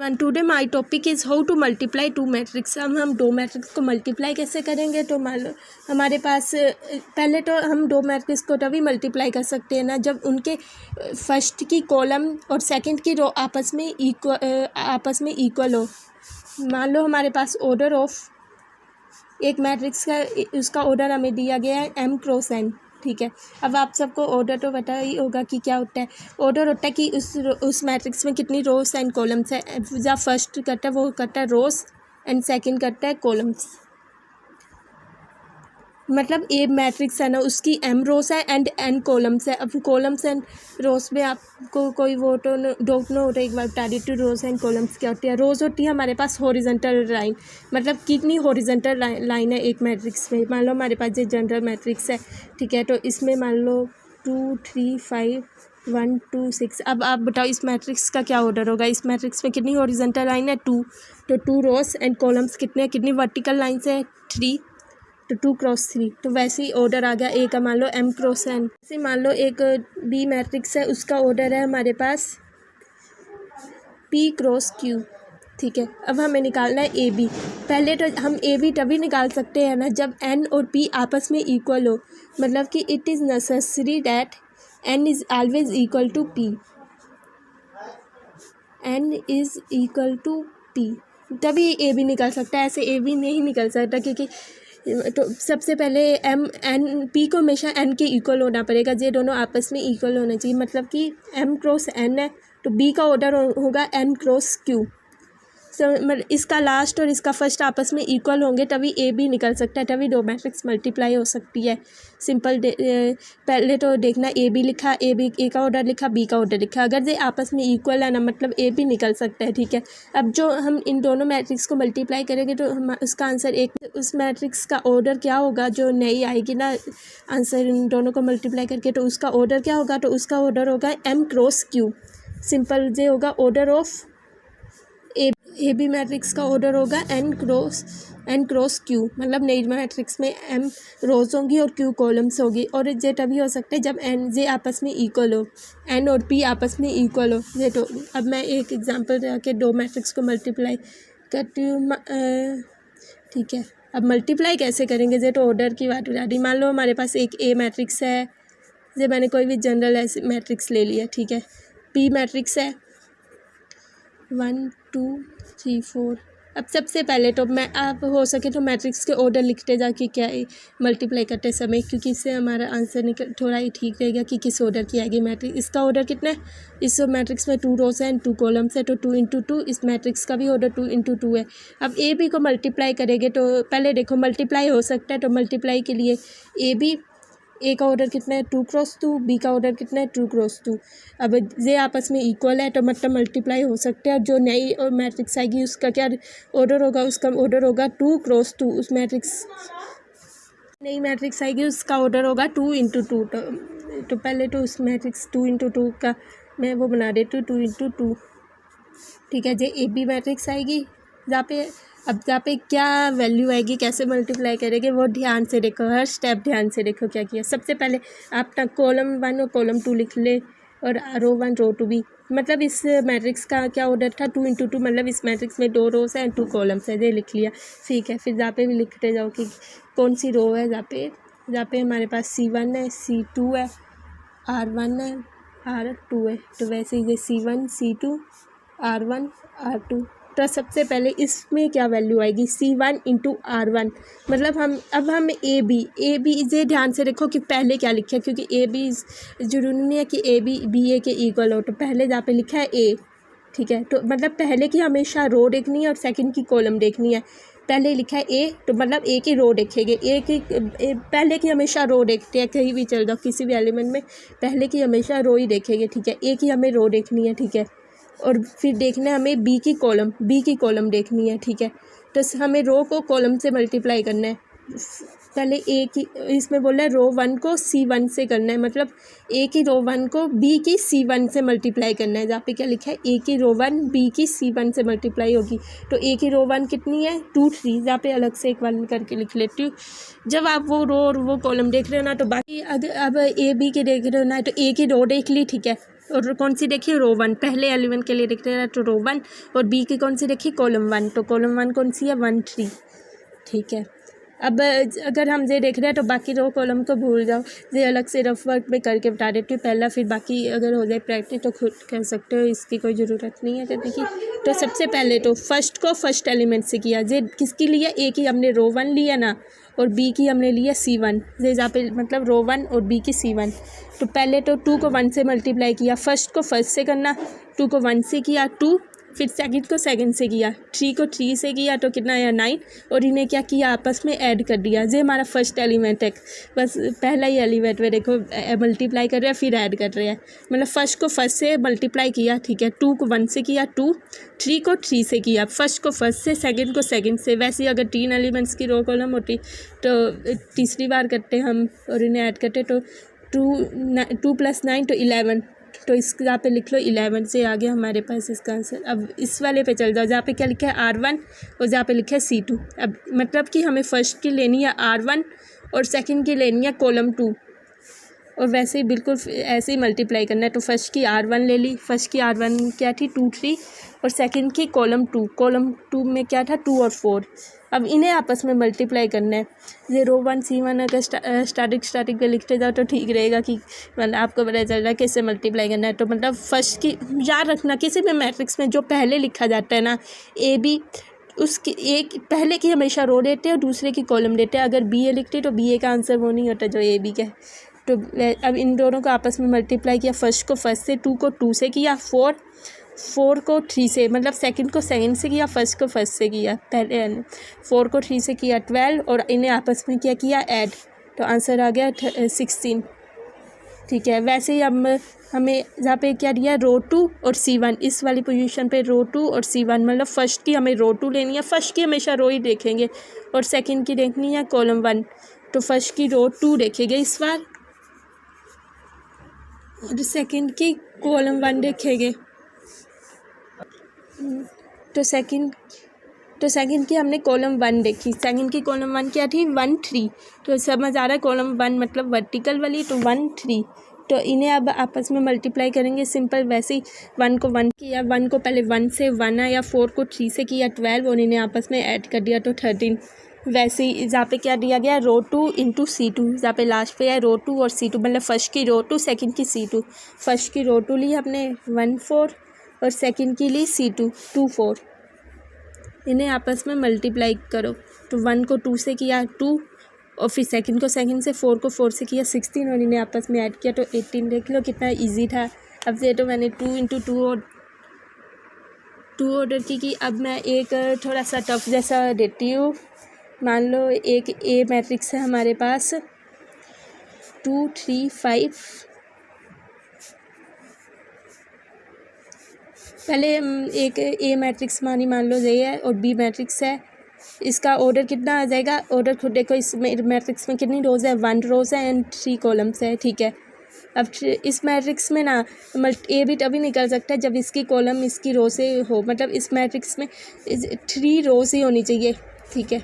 One today my topic is how to multiply two matrix. हम दो matrix को multiply कैसे करेंगे। तो मान लो हमारे पास पहले तो हम दो मैट्रिक्स को तभी मल्टीप्लाई कर सकते हैं ना जब उनके फर्स्ट की कॉलम और सेकंड की रो आपस में इक्वल हो। मान लो हमारे पास ऑर्डर ऑफ एक मैट्रिक्स का उसका ऑर्डर हमें दिया गया है m क्रॉस n। ठीक है, अब आप सबको ऑर्डर तो पता ही होगा कि क्या होता है। ऑर्डर होता है कि उस मैट्रिक्स में कितनी रोज एंड कॉलम्स है। जब फर्स्ट करता है वो करता है रोज एंड सेकंड करता है कॉलम्स। मतलब ए मैट्रिक्स है ना उसकी m रोज है एंड n कॉलम्स है। अब कॉलम्स एंड रोज में आपको कोई वो तो डाउट ना हो रहा, एक बार बता दी तो रोज एंड कॉलम्स क्या होती है। रोज होती है हमारे पास हॉरिजॉन्टल लाइन, मतलब कितनी हॉरिजॉन्टल लाइन है एक मैट्रिक्स में। मान लो हमारे पास ये जनरल मैट्रिक्स है, ठीक है, तो इसमें मान लो 2 3 5 1 2 6। अब आप बताओ इस मैट्रिक्स का क्या ऑर्डर होगा। इस मैट्रिक्स में कितनी हॉरिजॉन्टल लाइन है 2, तो 2 रोज एंड कॉलम्स कितनी वर्टिकल लाइन्स है 3, तो 2 क्रॉस 3। तो वैसे ही ऑर्डर आ गया ए का। मान लो m क्रॉस n। जैसे मान लो एक बी मैट्रिक्स है, उसका ऑर्डर है हमारे पास p क्रॉस q। ठीक है, अब हमें निकालना है ए बी। पहले तो हम ए बी तभी निकाल सकते हैं ना जब n और p आपस में इक्वल हो। मतलब कि it is necessary that n is always equal to p। n is equal to p तभी ए बी निकल सकता है, ऐसे ए बी नहीं निकल सकता। क्योंकि तो सबसे पहले p को हमेशा n के इक्वल होना पड़ेगा। ये दोनों आपस में इक्वल होने चाहिए। मतलब कि m क्रॉस n है तो b का ऑर्डर होगा n क्रॉस q। इसका लास्ट और इसका फर्स्ट आपस में इक्वल होंगे तभी ए बी निकल सकता है, तभी दो मैट्रिक्स मल्टीप्लाई हो सकती है। सिंपल पहले तो देखना ए बी लिखा, ए का ऑर्डर लिखा, बी का ऑर्डर लिखा, अगर ये आपस में इक्वल है ना मतलब ए बी निकल सकता है। ठीक है, अब जो हम इन दोनों मैट्रिक्स को मल्टीप्लाई करेंगे तो हम उसका आंसर एक, उस मैट्रिक्स का ऑर्डर क्या होगा जो नई आएगी ना आंसर इन दोनों को मल्टीप्लाई करके, तो उसका ऑर्डर क्या होगा, तो उसका ऑर्डर होगा m क्रॉस q। सिंपल ये होगा order of A B matrix का ऑर्डर होगा n क्रॉस q। मतलब नई मैट्रिक्स में m रोज होंगी और q कॉलम्स होगी। और ये तभी हो सकता है जब n जे आपस में इक्वल हो, n और p आपस में इक्वल हो। ये तो अब मैं एक एग्जांपल के दो मैट्रिक्स को मल्टीप्लाई करती हूँ। ठीक है, अब मल्टीप्लाई कैसे करेंगे, ये तो ऑर्डर की बात हो जाती। मान लो हमारे पास एक ए मैट्रिक्स है, ये मैंने कोई भी जनरल ऐसे मैट्रिक्स ले लिया। ठीक है, p मैट्रिक्स है 1 2 3 4। अब सबसे पहले तो मैं आप हो सके तो मैट्रिक्स के ऑर्डर लिखते जाके क्या मल्टीप्लाई करते समय, क्योंकि इससे हमारा आंसर निकल थोड़ा ही ठीक रहेगा कि किस ऑर्डर की आएगी मैट्रिक्स। इसका ऑर्डर कितना है, इस मैट्रिक्स में 2 रोज है एंड 2 कॉलम्स है, तो 2 इंटू 2। इस मैट्रिक्स का भी ऑर्डर 2 इंटू 2 है। अब ए बी को मल्टीप्लाई करेंगे तो पहले देखो मल्टीप्लाई हो सकता है, तो मल्टीप्लाई के लिए ए का ऑर्डर कितना है 2 क्रॉस 2, बी का ऑर्डर कितना है 2 क्रॉस 2। अब ये आपस में इक्वल है तो मतलब मल्टीप्लाई हो सकते हैं। और जो नई मैट्रिक्स आएगी उसका क्या ऑर्डर होगा, उसका ऑर्डर होगा 2 क्रॉस 2। उस मैट्रिक्स नई मैट्रिक्स आएगी उसका ऑर्डर होगा 2 इंटू 2। तो पहले तो उस मैट्रिक्स 2 इंटू 2 का मैं वो बना देती हूँ 2 इंटू 2। ठीक है, ये ए बी मैट्रिक्स आएगी जहाँ पे क्या वैल्यू आएगी, कैसे मल्टीप्लाई करेंगे वो ध्यान से देखो, हर स्टेप ध्यान से देखो क्या किया। सबसे पहले आप कॉलम 1 और कॉलम 2 लिख ले और रो 1 रो 2 भी। मतलब इस मैट्रिक्स का क्या ऑर्डर था 2 इंटू 2। मतलब इस मैट्रिक्स में 2 रोज हैं 2 कॉलम्स है, ये लिख लिया। ठीक है, फिर जहाँ पे भी लिखते जाओ कि कौन सी रो है, जहाँ पे हमारे पास C1 है, C2 है, R1 है, R2 है। तो वैसे ही ये C1 C2 R1 R2। तो सबसे पहले इसमें क्या वैल्यू आएगी C1 इंटू R1। मतलब हम ए बी ये ध्यान से देखो कि पहले क्या लिखा है, क्योंकि ए बी जरूरी नहीं है कि ए बी ए के इक्वल हो। तो पहले जहाँ पे लिखा है ए, ठीक है, तो मतलब पहले की हमेशा रो देखनी है और सेकंड की कॉलम देखनी है। पहले लिखा है ए तो मतलब ए की रो देखेंगे, पहले की हमेशा रो देखते हैं, कहीं भी चल जाओ किसी भी एलिमेंट में पहले की हमेशा रो ही देखेंगे। ठीक है, ए की हमें रो देखनी है। ठीक है, और फिर देखना है हमें बी की कॉलम देखनी है। ठीक है, तो हमें रो को कॉलम से मल्टीप्लाई करना है। पहले ए की, इसमें बोला है रो 1 को C1 से करना है, मतलब ए की रो 1 को बी की C1 से मल्टीप्लाई करना है। जहाँ पे क्या लिखा है ए की रो 1 बी की C1 से मल्टीप्लाई होगी। तो ए की रो 1 कितनी है 2 3, जहाँ पे अलग से एक 1 करके लिख लेती हूँ। जब आप वो रो और वो कॉलम देख रहे हो ना तो बाकी अब ए बी के देख रहे हो ना, तो ए की रो देख ली। ठीक है, और कौन सी देखिए रो 1, पहले एलिमेंट के लिए लिख रहे हैं तो रो 1, और बी की कौन सी देखिए कॉलम 1, तो कॉलम 1 कौन सी है 1 3, ठीक है। अब अगर हम ये देख रहे हैं तो बाकी रो कॉलम को भूल जाओ, ये अलग से रफ वर्क में करके बता देती हूँ पहला, फिर बाकी अगर हो जाए प्रैक्टिस तो खुद कर सकते हो, इसकी कोई ज़रूरत नहीं है करने की। तो सबसे पहले तो फर्स्ट को फर्स्ट एलिमेंट से किया, ये किसकी लिया, ए की हमने रो 1 लिया ना, और बी की हमने लिया C1, ये जहाँ पे मतलब रो 1 और बी की C1। तो पहले तो 2 को 1 से मल्टीप्लाई किया, फर्स्ट को फर्स्ट से करना, 2 को 1 से किया 2, फिर सेकंड को सेकंड से किया, 3 को 3 से किया तो कितना आया 9, और इन्हें क्या किया आपस में ऐड कर दिया, ये हमारा फर्स्ट एलिमेंट है, बस पहला ही एलिमेंट में देखो मल्टीप्लाई कर रहे हैं फिर ऐड कर रहे हैं, मतलब फर्स्ट को फर्स्ट से मल्टीप्लाई किया, ठीक है। 2 को 1 से किया 2, 3 को 3 से किया, फर्स्ट को फर्स्ट से, सेकंड को सेकंड से। वैसे ही अगर 3 एलिमेंट्स की रो कॉलम होती तो तीसरी बार करते हम और इन्हें ऐड करते, तो 2 + 9 तो 11, तो इस यहाँ पे लिख लो 11 से आ गया हमारे पास इसका आंसर। अब इस वाले पे चल जाओ जहाँ पे क्या लिखा है R1 और जहाँ पे लिखा है C2। अब मतलब कि हमें फर्स्ट की लेनी है R1 और सेकंड की लेनी है कॉलम 2, और वैसे ही बिल्कुल ऐसे ही मल्टीप्लाई करना है। तो फर्स्ट की R1 ले ली, फर्स्ट की R1 क्या थी 2 3, और सेकंड की कॉलम 2 में क्या था 2 और 4। अब इन्हें आपस में मल्टीप्लाई करना है। ये रो 1 C1 अगर स्टार्टिंग पे लिखते जाओ तो ठीक रहेगा कि मतलब आपको पता चल रहा है कैसे मल्टीप्लाई करना है। तो मतलब फर्स्ट की याद रखना, किसी भी मैट्रिक्स में जो पहले लिखा जाता है ना ए बी, उसकी एक पहले की हमेशा रो देते हैं और दूसरे की कॉलम देते हैं। अगर बी ए लिखते तो बी ए का आंसर वो नहीं होता जो ए बी का है। तो अब इन दोनों को आपस में मल्टीप्लाई किया, फर्स्ट को फर्स्ट से, 2 को 2 से किया, 4 को 3 से, मतलब सेकंड को सेकंड से किया, फर्स्ट को फर्स्ट से किया, पहले 4 को 3 से किया 12, और इन्हें आपस में क्या किया ऐड, तो आंसर आ गया 16, ठीक है। वैसे ही अब हमें जहाँ पे क्या दिया रो 2 और C1, इस वाली पोजीशन पे रो 2 और C1, मतलब फर्स्ट की हमें रो 2 लेनी है, फर्स्ट की हमेशा रो ही देखेंगे, और सेकंड की देखनी है कॉलम 1, तो फर्स्ट की रो 2 देखेंगे इस बार, और सेकंड की कॉलम 1 देखेंगे। तो सेकंड की हमने कॉलम 1 देखी, सेकंड की कॉलम 1 क्या थी 1 3, तो समझ आ रहा है कॉलम 1 मतलब वर्टिकल वाली, तो 1 3, तो इन्हें अब आपस में मल्टीप्लाई करेंगे सिंपल। वैसे ही 1 को 1 किया, 1 को पहले 1 से 1 आया, 4 को 3 से किया 12, और इन्हें आपस में ऐड कर दिया तो 13। वैसे ही जहाँ पे क्या दिया गया रो 2 इंटू C2, जहाँ पे लास्ट पे है रो 2 और C2, मतलब फर्स्ट की रो 2 सेकंड की C2। फर्स्ट की रो 2 ली हमने 1 4, और सेकंड की ली C2 2 4। इन्हें आपस में मल्टीप्लाई करो, तो 1 को 2 से किया 2, और फिर सेकंड को सेकंड से, 4 को 4 से किया 16, और इन्हें आपस में ऐड किया तो 18। देख लो कितना इजी था। अब ये तो मैंने 2 इंटू 2 और 2 ऑर्डर की। अब मैं एक थोड़ा सा टफ जैसा देती हूँ। मान लो एक ए मैट्रिक्स है हमारे पास 2 3 5। पहले एक ए मैट्रिक्स मान लो ये है, और बी मैट्रिक्स है। इसका ऑर्डर कितना आ जाएगा, ऑर्डर खुद देखो, इस मैट्रिक्स में कितनी रोज़ है 1 रोज़ है एंड 3 कॉलम्स है, ठीक है। अब इस मैट्रिक्स में ना ए भी तभी निकल सकता है जब इसकी कॉलम इसकी रो से हो, मतलब इस मैट्रिक्स में 3 रोज़ ही होनी चाहिए, ठीक है।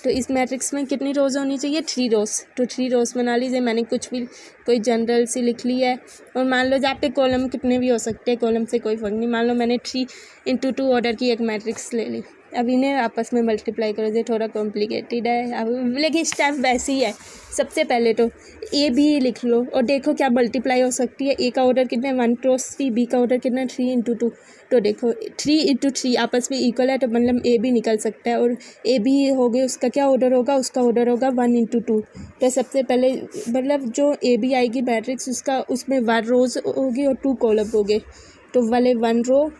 तो इस मैट्रिक्स में कितनी रोज़ होनी चाहिए 3 रोज़, तो 3 रोज़ बना लीजिए। मैंने कुछ भी कोई जनरल सी लिख ली है, और मान लो जहाँ पे कॉलम कितने भी हो सकते हैं, कॉलम से कोई फर्क नहीं। मान लो मैंने 3 इंटू 2 ऑर्डर की एक मैट्रिक्स ले ली। अब इन्हें आपस में मल्टीप्लाई करो, ये थोड़ा कॉम्प्लिकेटेड है अब, लेकिन स्टेप वैसे ही है। सबसे पहले तो ए बी लिख लो और देखो क्या मल्टीप्लाई हो सकती है। ए का ऑर्डर कितना 1 क्रॉस 3, बी का ऑर्डर कितना 3 इंटू 2, तो देखो 3 इंटू 3 आपस में इक्वल है, तो मतलब ए बी निकल सकता है। और ए बी हो गए, उसका क्या ऑर्डर होगा, उसका ऑर्डर होगा 1 इंटू 2। तो सबसे पहले मतलब जो ए बी आएगी मैट्रिक्स, उसका उसमें 1 रोज़ होगी और 2 कॉलम होंगे, तो वाले 1 रो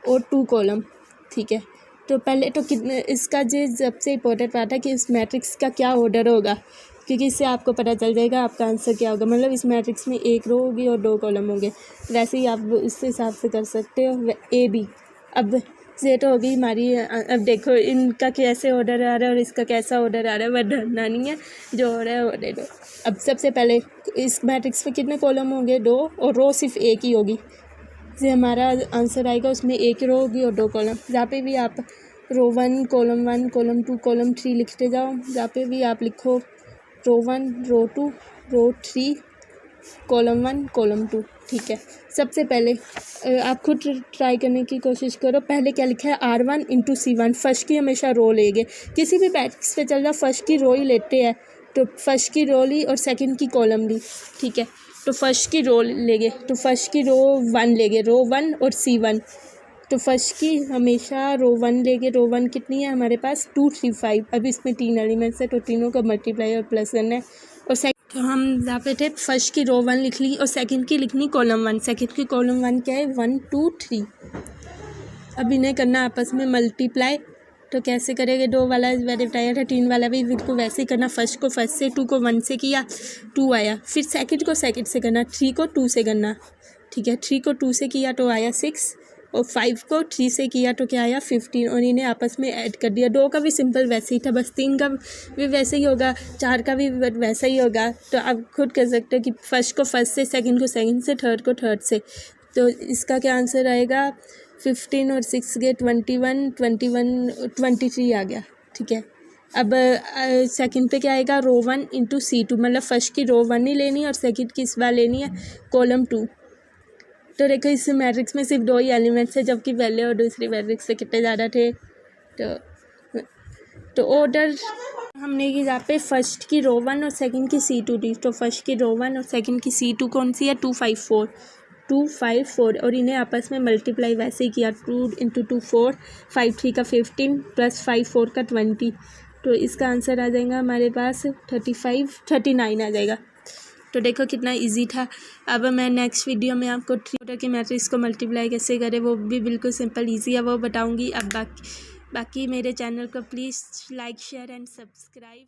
और 2 कॉलम, ठीक है। तो पहले तो कितने इसका जो सबसे इम्पोर्टेंट बात है कि इस मैट्रिक्स का क्या ऑर्डर होगा, क्योंकि इससे आपको पता चल जाएगा आपका आंसर क्या होगा। मतलब इस मैट्रिक्स में 1 रो होगी और 2 कॉलम होंगे, वैसे ही आप उसके हिसाब से कर सकते हो। ए बी अब ये तो होगी हमारी। अब देखो इनका कैसे ऑर्डर आ रहा है और इसका कैसा ऑर्डर आ रहा है, वह डरना नहीं है, जो हो रहा है वो दे दो। अब सबसे पहले इस मैट्रिक्स में कितने कॉलम होंगे 2, और रो सिर्फ एक ही होगी। जो हमारा आंसर आएगा उसमें 1 रो होगी और 2 कॉलम। जहाँ पे भी आप रो 1 कॉलम 2 कॉलम 3 लिखते जाओ, जहाँ पे भी आप लिखो रो 1 रो 2 रो 3 कॉलम 1 कॉलम 2। ठीक है, सबसे पहले आप खुद ट्राई करने की कोशिश करो। पहले क्या लिखा है, R1 इंटू C1। फर्स्ट की हमेशा रो लेंगे, किसी भी मैट्रिक्स पे चल जाओ फर्स्ट की रो ही लेते हैं, तो फर्स्ट की रो ली और सेकंड की कॉलम ली। ठीक है, तो फर्स्ट की रो लेंगे, तो फर्स्ट की रो 1 लेंगे, रो 1 और C1। तो फर्स्ट की हमेशा रो 1 लेंगे, रो 1 कितनी है हमारे पास 2 3 5। अब इसमें 3 एलिमेंट्स है तो तीनों का मल्टीप्लाई और प्लस करना है। और तो हम यहाँ पे थे, फर्स्ट की रो 1 लिख ली और सेकंड की लिखनी कॉलम 1। सेकंड की कॉलम 1 क्या है, 1 2 3। अब इन्हें करना आपस में मल्टीप्लाई। तो कैसे करेंगे, 2 वाला मैंने बताया था, 3 वाला भी बिल्कुल वैसे ही करना। फर्स्ट को फर्स्ट से, 2 को 1 से किया, 2 आया। फिर सेकंड को सेकंड से करना, 3 को 2 से करना। ठीक है, 3 को 2 से किया तो आया 6, और 5 को 3 से किया तो क्या आया 15, और इन्हें आपस में ऐड कर दिया। 2 का भी सिंपल वैसे ही था, बस 3 का भी वैसे ही होगा, 4 का भी वैसा ही होगा। तो आप खुद कर सकते हो कि फर्स्ट को फर्स्ट से, सेकंड को सेकंड से, थर्ड को थर्ड से। तो इसका क्या आंसर आएगा, 15 और 6 गए 21, 23 आ गया। ठीक है, अब सेकंड पे क्या आएगा, रो 1 इंटू C2, मतलब फर्स्ट की रो 1 ही लेनी है और सेकंड की इस बार लेनी है कॉलम 2। तो देखो इस मैट्रिक्स में सिर्फ 2 ही एलिमेंट्स है, जबकि पहले और दूसरी मैट्रिक्स से कितने ज़्यादा थे। तो ऑर्डर हमने यहाँ पे फर्स्ट की रो 1 और सेकंड की C2 दी। तो फर्स्ट की रो 1 और सेकंड की C2 कौन सी है, 2 5 4, 2 5 4, और इन्हें आपस में मल्टीप्लाई वैसे ही किया, 2 इंटू 2 4, 5 3 का 15 प्लस 5 4 का 20। तो इसका आंसर आ जाएगा हमारे पास 39 आ जाएगा। तो देखो कितना इजी था। अब मैं नेक्स्ट वीडियो में आपको 3 ऑर्डर के मैट्रिक्स को मल्टीप्लाई कैसे करें, वो भी बिल्कुल सिंपल इजी है, वो बताऊंगी। अब बाकी मेरे चैनल को please like share and subscribe.